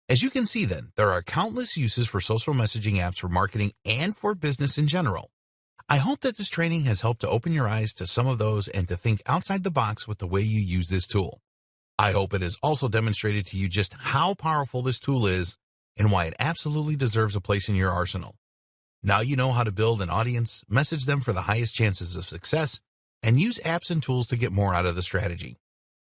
As you can see then, there are countless uses for social messaging apps for marketing and for business in general. I hope that this training has helped to open your eyes to some of those and to think outside the box with the way you use this tool. I hope it has also demonstrated to you just how powerful this tool is and why it absolutely deserves a place in your arsenal. Now you know how to build an audience, message them for the highest chances of success, and use apps and tools to get more out of the strategy.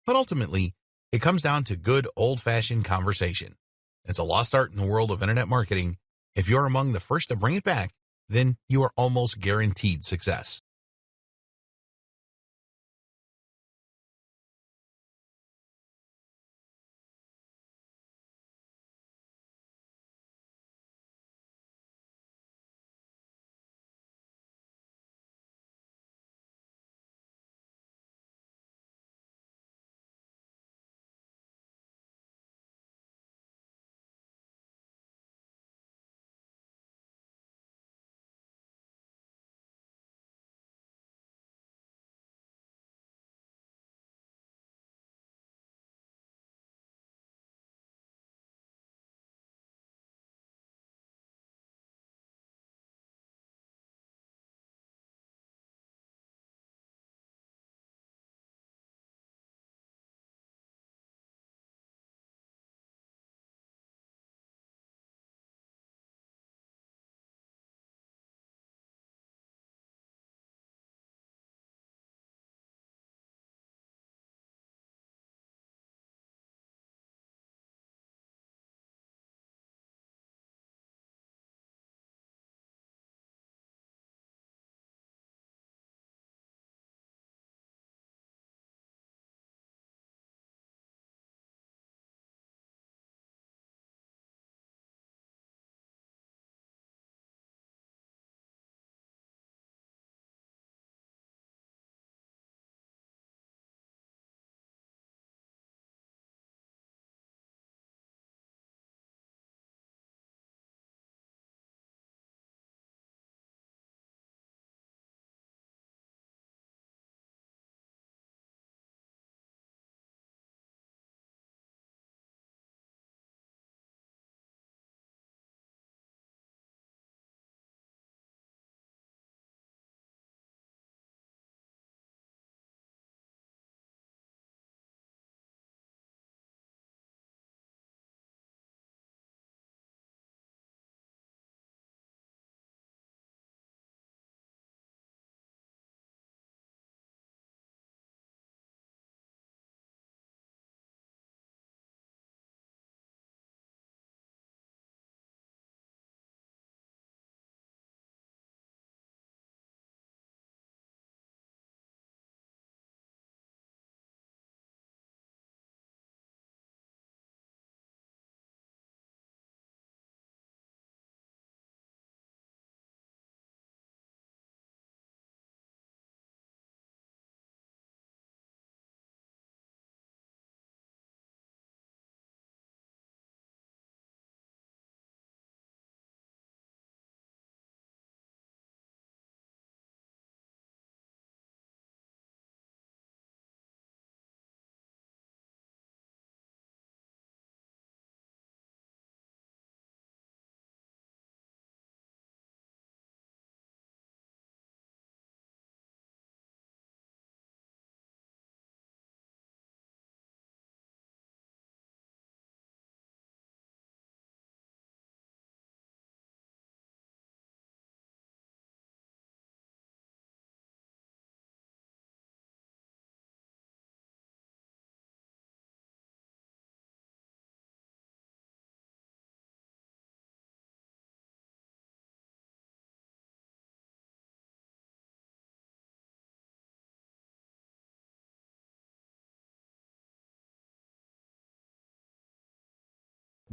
But ultimately, it comes down to good old-fashioned conversation. It's a lost art in the world of internet marketing. If you're among the first to bring it back, then you are almost guaranteed success.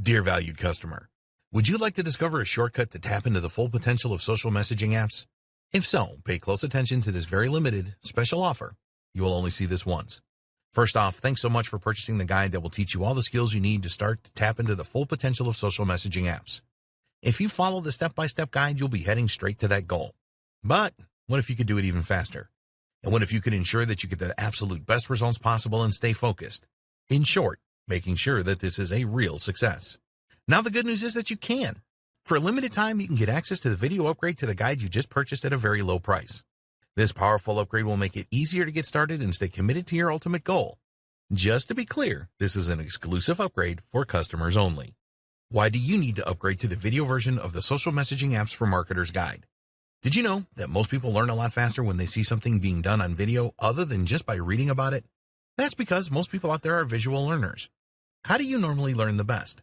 Dear valued customer, would you like to discover a shortcut to tap into the full potential of social messaging apps? If so, pay close attention to this very limited, special offer. You will only see this once. First off, thanks so much for purchasing the guide that will teach you all the skills you need to start to tap into the full potential of social messaging apps. If you follow the step-by-step guide, you'll be heading straight to that goal. But what if you could do it even faster? And what if you could ensure that you get the absolute best results possible and stay focused? In short, making sure that this is a real success. Now the good news is that you can. For a limited time, you can get access to the video upgrade to the guide you just purchased at a very low price. This powerful upgrade will make it easier to get started and stay committed to your ultimate goal. Just to be clear, this is an exclusive upgrade for customers only. Why do you need to upgrade to the video version of the Social Messaging Apps for Marketers guide? Did you know that most people learn a lot faster when they see something being done on video other than just by reading about it? That's because most people out there are visual learners. How do you normally learn the best?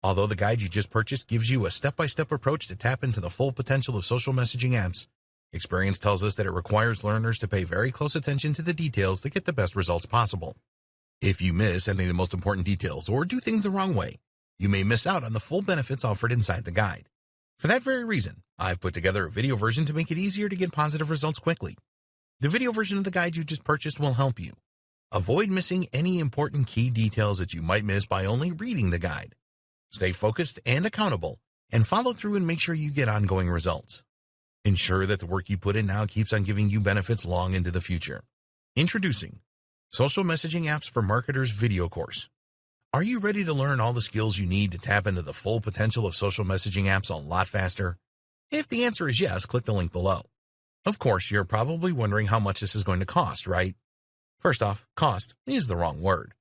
Although the guide you just purchased gives you a step-by-step approach to tap into the full potential of social messaging apps, experience tells us that it requires learners to pay very close attention to the details to get the best results possible. If you miss any of the most important details or do things the wrong way, you may miss out on the full benefits offered inside the guide. For that very reason, I've put together a video version to make it easier to get positive results quickly. The video version of the guide you just purchased will help you. Avoid missing any important key details that you might miss by only reading the guide. Stay focused and accountable, and follow through and make sure you get ongoing results. Ensure that the work you put in now keeps on giving you benefits long into the future. Introducing Social Messaging Apps for Marketers video course. Are you ready to learn all the skills you need to tap into the full potential of social messaging apps a lot faster? If the answer is yes, click the link below. Of course, you're probably wondering how much this is going to cost, right? First off, cost is the wrong word.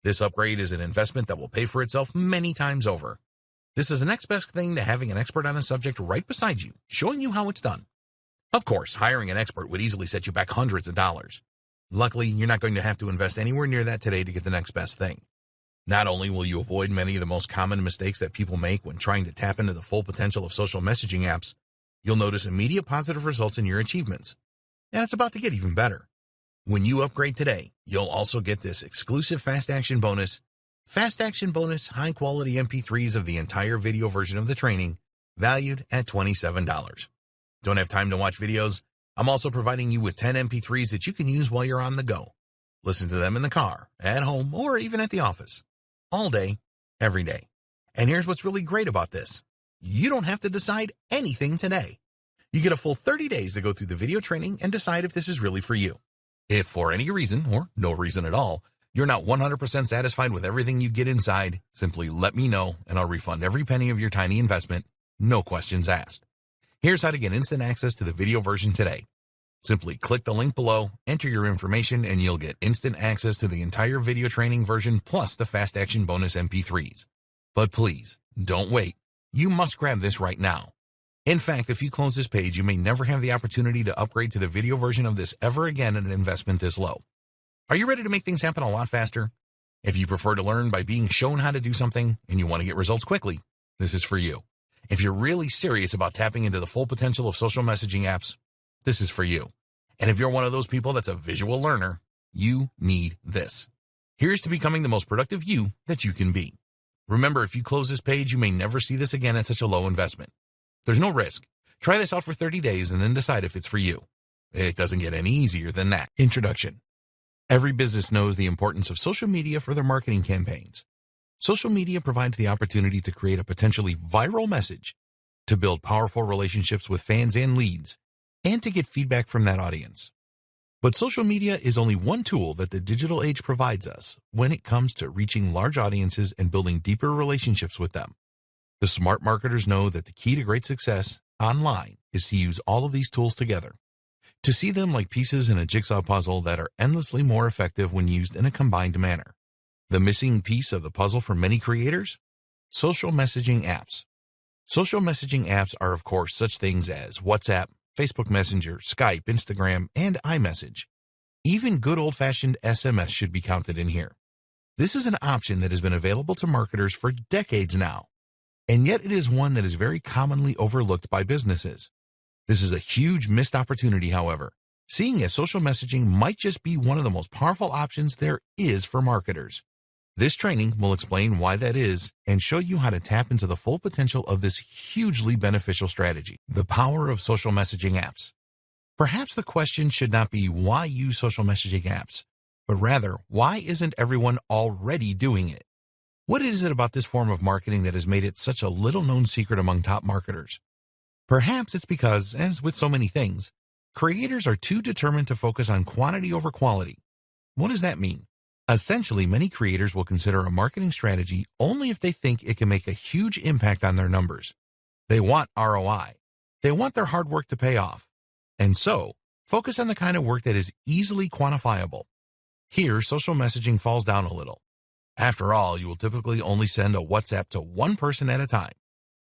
This upgrade is an investment that will pay for itself many times over. This is the next best thing to having an expert on the subject right beside you, showing you how it's done. Of course, hiring an expert would easily set you back hundreds of dollars. Luckily, you're not going to have to invest anywhere near that today to get the next best thing. Not only will you avoid many of the most common mistakes that people make when trying to tap into the full potential of social messaging apps, you'll notice immediate positive results in your achievements. And it's about to get even better. When you upgrade today, you'll also get this exclusive Fast Action Bonus, high-quality MP3s of the entire video version of the training, valued at $27. Don't have time to watch videos? I'm also providing you with 10 MP3s that you can use while you're on the go. Listen to them in the car, at home, or even at the office. All day, every day. And here's what's really great about this. You don't have to decide anything today. You get a full 30 days to go through the video training and decide if this is really for you. If for any reason, or no reason at all, you're not 100% satisfied with everything you get inside, simply let me know and I'll refund every penny of your tiny investment, no questions asked. Here's how to get instant access to the video version today. Simply click the link below, enter your information, and you'll get instant access to the entire video training version plus the Fast Action Bonus MP3s. But please, don't wait. You must grab this right now. In fact, if you close this page, you may never have the opportunity to upgrade to the video version of this ever again at an investment this low. Are you ready to make things happen a lot faster? If you prefer to learn by being shown how to do something and you want to get results quickly, this is for you. If you're really serious about tapping into the full potential of social messaging apps, this is for you. And if you're one of those people that's a visual learner, you need this. Here's to becoming the most productive you that you can be. Remember, if you close this page, you may never see this again at such a low investment. There's no risk. Try this out for 30 days and then decide if it's for you. It doesn't get any easier than that. Introduction. Every business knows the importance of social media for their marketing campaigns. Social media provides the opportunity to create a potentially viral message, to build powerful relationships with fans and leads, and to get feedback from that audience. But social media is only one tool that the digital age provides us when it comes to reaching large audiences and building deeper relationships with them. The smart marketers know that the key to great success online is to use all of these tools together, to see them like pieces in a jigsaw puzzle that are endlessly more effective when used in a combined manner. The missing piece of the puzzle for many creators? Social messaging apps. Social messaging apps are, of course, such things as WhatsApp, Facebook Messenger, Skype, Instagram, and iMessage. Even good old-fashioned SMS should be counted in here. This is an option that has been available to marketers for decades now, and yet it is one that is very commonly overlooked by businesses. This is a huge missed opportunity, however, seeing as social messaging might just be one of the most powerful options there is for marketers. This training will explain why that is and show you how to tap into the full potential of this hugely beneficial strategy, the power of social messaging apps. Perhaps the question should not be why use social messaging apps, but rather why isn't everyone already doing it? What is it about this form of marketing that has made it such a little-known secret among top marketers? Perhaps it's because, as with so many things, creators are too determined to focus on quantity over quality. What does that mean? Essentially, many creators will consider a marketing strategy only if they think it can make a huge impact on their numbers. They want ROI. They want their hard work to pay off. And so, focus on the kind of work that is easily quantifiable. Here, social messaging falls down a little. After all, you will typically only send a WhatsApp to one person at a time.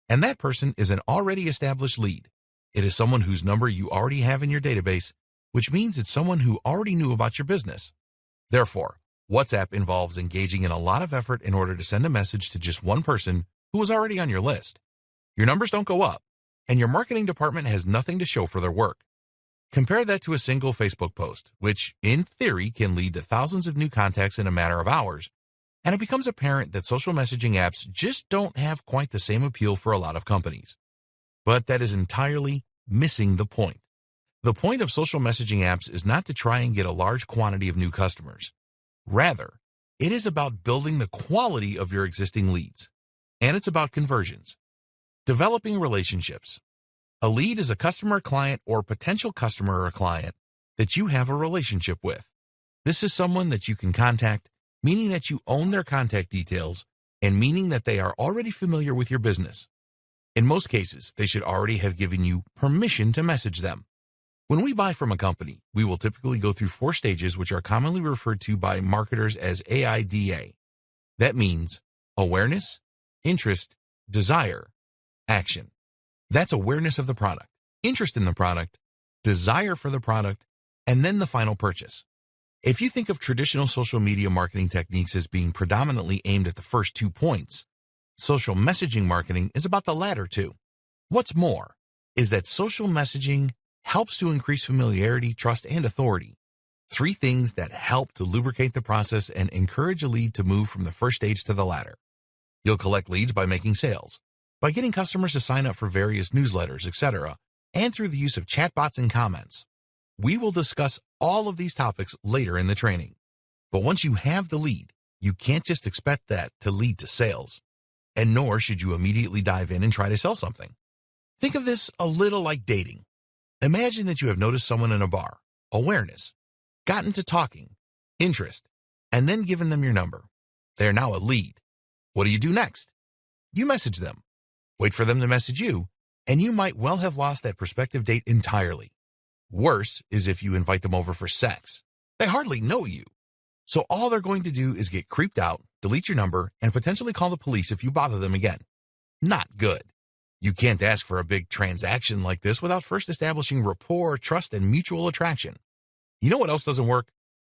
And that person is an already established lead. It is someone whose number you already have in your database, which means it's someone who already knew about your business. Therefore, WhatsApp involves engaging in a lot of effort in order to send a message to just one person who was already on your list. Your numbers don't go up, and your marketing department has nothing to show for their work. Compare that to a single Facebook post, which, in theory, can lead to thousands of new contacts in a matter of hours, and it becomes apparent that social messaging apps just don't have quite the same appeal for a lot of companies. But that is entirely missing the point. The point of social messaging apps is not to try and get a large quantity of new customers. Rather, it is about building the quality of your existing leads, and it's about conversions. Developing relationships. A lead is a customer, client, or potential customer or client that you have a relationship with. This is someone that you can contact, meaning that you own their contact details, and meaning that they are already familiar with your business. In most cases, they should already have given you permission to message them. When we buy from a company, we will typically go through 4 stages which are commonly referred to by marketers as AIDA. That means awareness, interest, desire, action. That's awareness of the product, interest in the product, desire for the product, and then the final purchase. If you think of traditional social media marketing techniques as being predominantly aimed at the first 2 points, social messaging marketing is about the latter 2. What's more is that social messaging helps to increase familiarity, trust, and authority. 3 things that help to lubricate the process and encourage a lead to move from the first stage to the latter. You'll collect leads by making sales, by getting customers to sign up for various newsletters, etc., and through the use of chatbots and comments. We will discuss all of these topics later in the training. But once you have the lead, you can't just expect that to lead to sales. And nor should you immediately dive in and try to sell something. Think of this a little like dating. Imagine that you have noticed someone in a bar, awareness, gotten to talking, interest, and then given them your number. They are now a lead. What do you do next? You message them. Wait for them to message you, and you might well have lost that prospective date entirely. Worse is if you invite them over for sex. They hardly know you. So all they're going to do is get creeped out, delete your number, and potentially call the police if you bother them again. Not good. You can't ask for a big transaction like this without first establishing rapport, trust, and mutual attraction. You know what else doesn't work?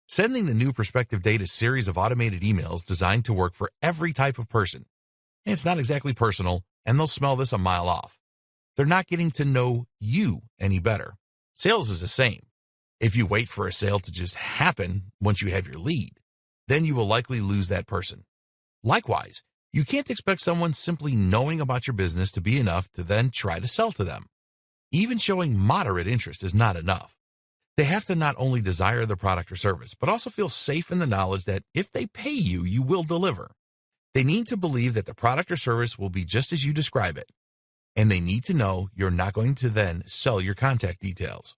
Sending the new prospective date a series of automated emails designed to work for every type of person. It's not exactly personal, and they'll smell this a mile off. They're not getting to know you any better. Sales is the same. If you wait for a sale to just happen once you have your lead, then you will likely lose that person. Likewise, you can't expect someone simply knowing about your business to be enough to then try to sell to them. Even showing moderate interest is not enough. They have to not only desire the product or service, but also feel safe in the knowledge that if they pay you, you will deliver. They need to believe that the product or service will be just as you describe it. And they need to know you're not going to then sell your contact details.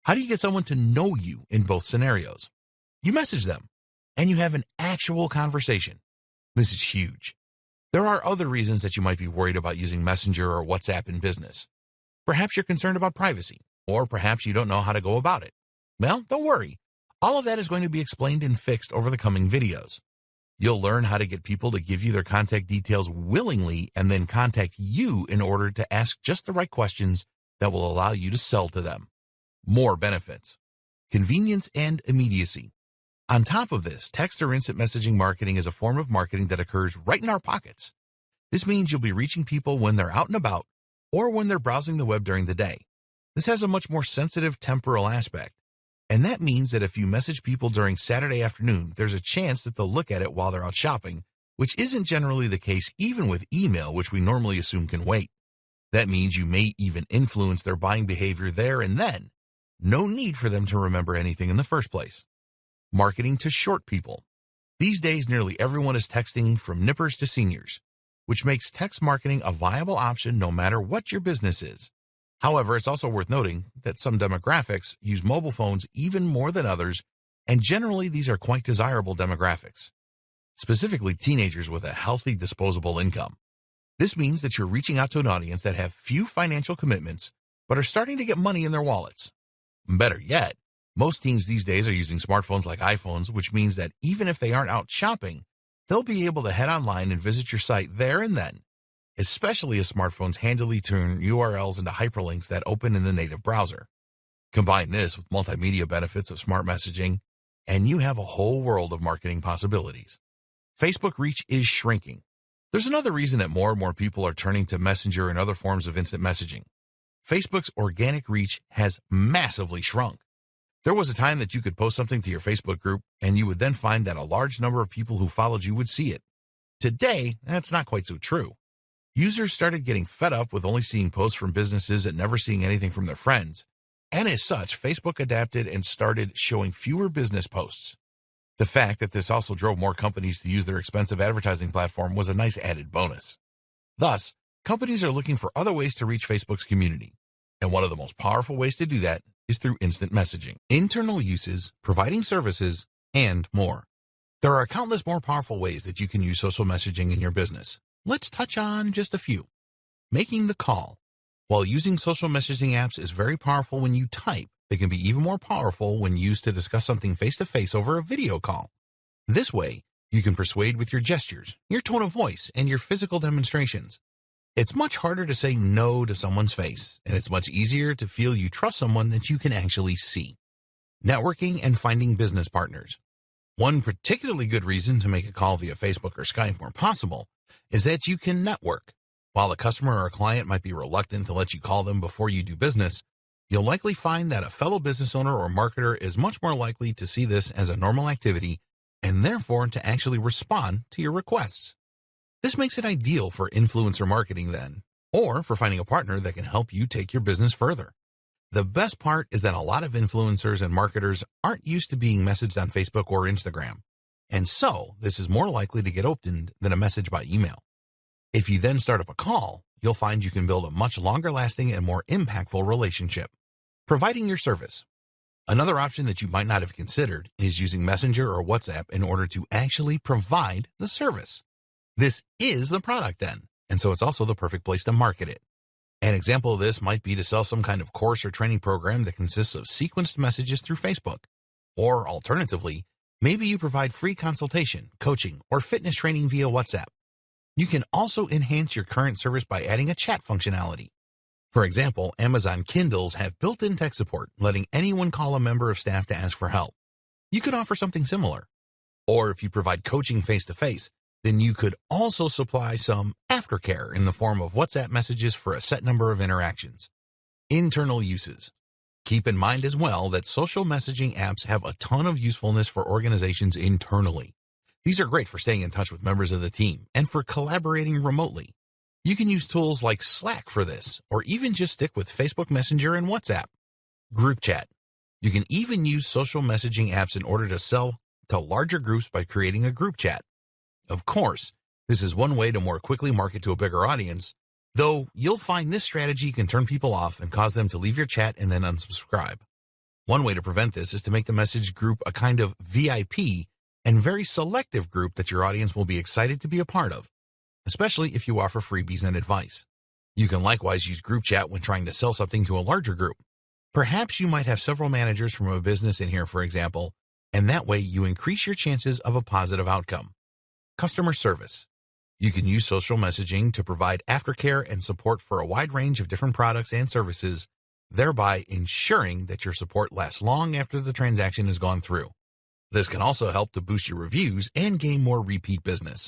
How do you get someone to know you in both scenarios? You message them, and you have an actual conversation. This is huge. There are other reasons that you might be worried about using Messenger or WhatsApp in business. Perhaps you're concerned about privacy, or perhaps you don't know how to go about it. Well, don't worry. All of that is going to be explained and fixed over the coming videos. You'll learn how to get people to give you their contact details willingly and then contact you in order to ask just the right questions that will allow you to sell to them. More benefits. Convenience and immediacy. On top of this, text or instant messaging marketing is a form of marketing that occurs right in our pockets. This means you'll be reaching people when they're out and about or when they're browsing the web during the day. This has a much more sensitive temporal aspect, And that means that if you message people during Saturday afternoon, there's a chance that they'll look at it while they're out shopping, which isn't generally the case even with email, which we normally assume can wait. That means you may even influence their buying behavior there and then. No need for them to remember anything in the first place. Marketing to short people. These days, nearly everyone is texting from nippers to seniors, which makes text marketing a viable option no matter what your business is. However, it's also worth noting that some demographics use mobile phones even more than others, and generally these are quite desirable demographics, specifically teenagers with a healthy disposable income. This means that you're reaching out to an audience that have few financial commitments, but are starting to get money in their wallets. Better yet, most teens these days are using smartphones like iPhones, which means that even if they aren't out shopping, they'll be able to head online and visit your site there and then, especially as smartphones handily turn URLs into hyperlinks that open in the native browser. Combine this with multimedia benefits of smart messaging, and you have a whole world of marketing possibilities. Facebook reach is shrinking. There's another reason that more and more people are turning to Messenger and other forms of instant messaging. Facebook's organic reach has massively shrunk. There was a time that you could post something to your Facebook group, and you would then find that a large number of people who followed you would see it. Today, that's not quite so true. Users started getting fed up with only seeing posts from businesses and never seeing anything from their friends. And as such, Facebook adapted and started showing fewer business posts. The fact that this also drove more companies to use their expensive advertising platform was a nice added bonus. Thus, companies are looking for other ways to reach Facebook's community. And one of the most powerful ways to do that is through instant messaging, internal uses, providing services, and more. There are countless more powerful ways that you can use social messaging in your business. Let's touch on just a few. Making the call. While using social messaging apps is very powerful when you type, they can be even more powerful when used to discuss something face-to-face over a video call. This way, you can persuade with your gestures, your tone of voice, and your physical demonstrations. It's much harder to say no to someone's face, and it's much easier to feel you trust someone that you can actually see. Networking and finding business partners. One particularly good reason to make a call via Facebook or Skype more possible is that you can network. While a customer or a client might be reluctant to let you call them before you do business, you'll likely find that a fellow business owner or marketer is much more likely to see this as a normal activity and therefore to actually respond to your requests. This makes it ideal for influencer marketing then, or for finding a partner that can help you take your business further. The best part is that a lot of influencers and marketers aren't used to being messaged on Facebook or Instagram, and so this is more likely to get opened than a message by email. If you then start up a call, you'll find you can build a much longer-lasting and more impactful relationship. Providing your service. Another option that you might not have considered is using Messenger or WhatsApp in order to actually provide the service. This is the product then, and so it's also the perfect place to market it. An example of this might be to sell some kind of course or training program that consists of sequenced messages through Facebook. Or alternatively, maybe you provide free consultation, coaching, or fitness training via WhatsApp. You can also enhance your current service by adding a chat functionality. For example, Amazon Kindles have built-in tech support, letting anyone call a member of staff to ask for help. You could offer something similar. Or if you provide coaching face-to-face, then you could also supply some aftercare in the form of WhatsApp messages for a set number of interactions. Internal uses. Keep in mind as well that social messaging apps have a ton of usefulness for organizations internally. These are great for staying in touch with members of the team and for collaborating remotely. You can use tools like Slack for this, or even just stick with Facebook Messenger and WhatsApp. Group chat. You can even use social messaging apps in order to sell to larger groups by creating a group chat. Of course, this is one way to more quickly market to a bigger audience, though you'll find this strategy can turn people off and cause them to leave your chat and then unsubscribe. One way to prevent this is to make the message group a kind of VIP and very selective group that your audience will be excited to be a part of, especially if you offer freebies and advice. You can likewise use group chat when trying to sell something to a larger group. Perhaps you might have several managers from a business in here, for example, and that way you increase your chances of a positive outcome. Customer service. You can use social messaging to provide aftercare and support for a wide range of different products and services, thereby ensuring that your support lasts long after the transaction has gone through. This can also help to boost your reviews and gain more repeat business.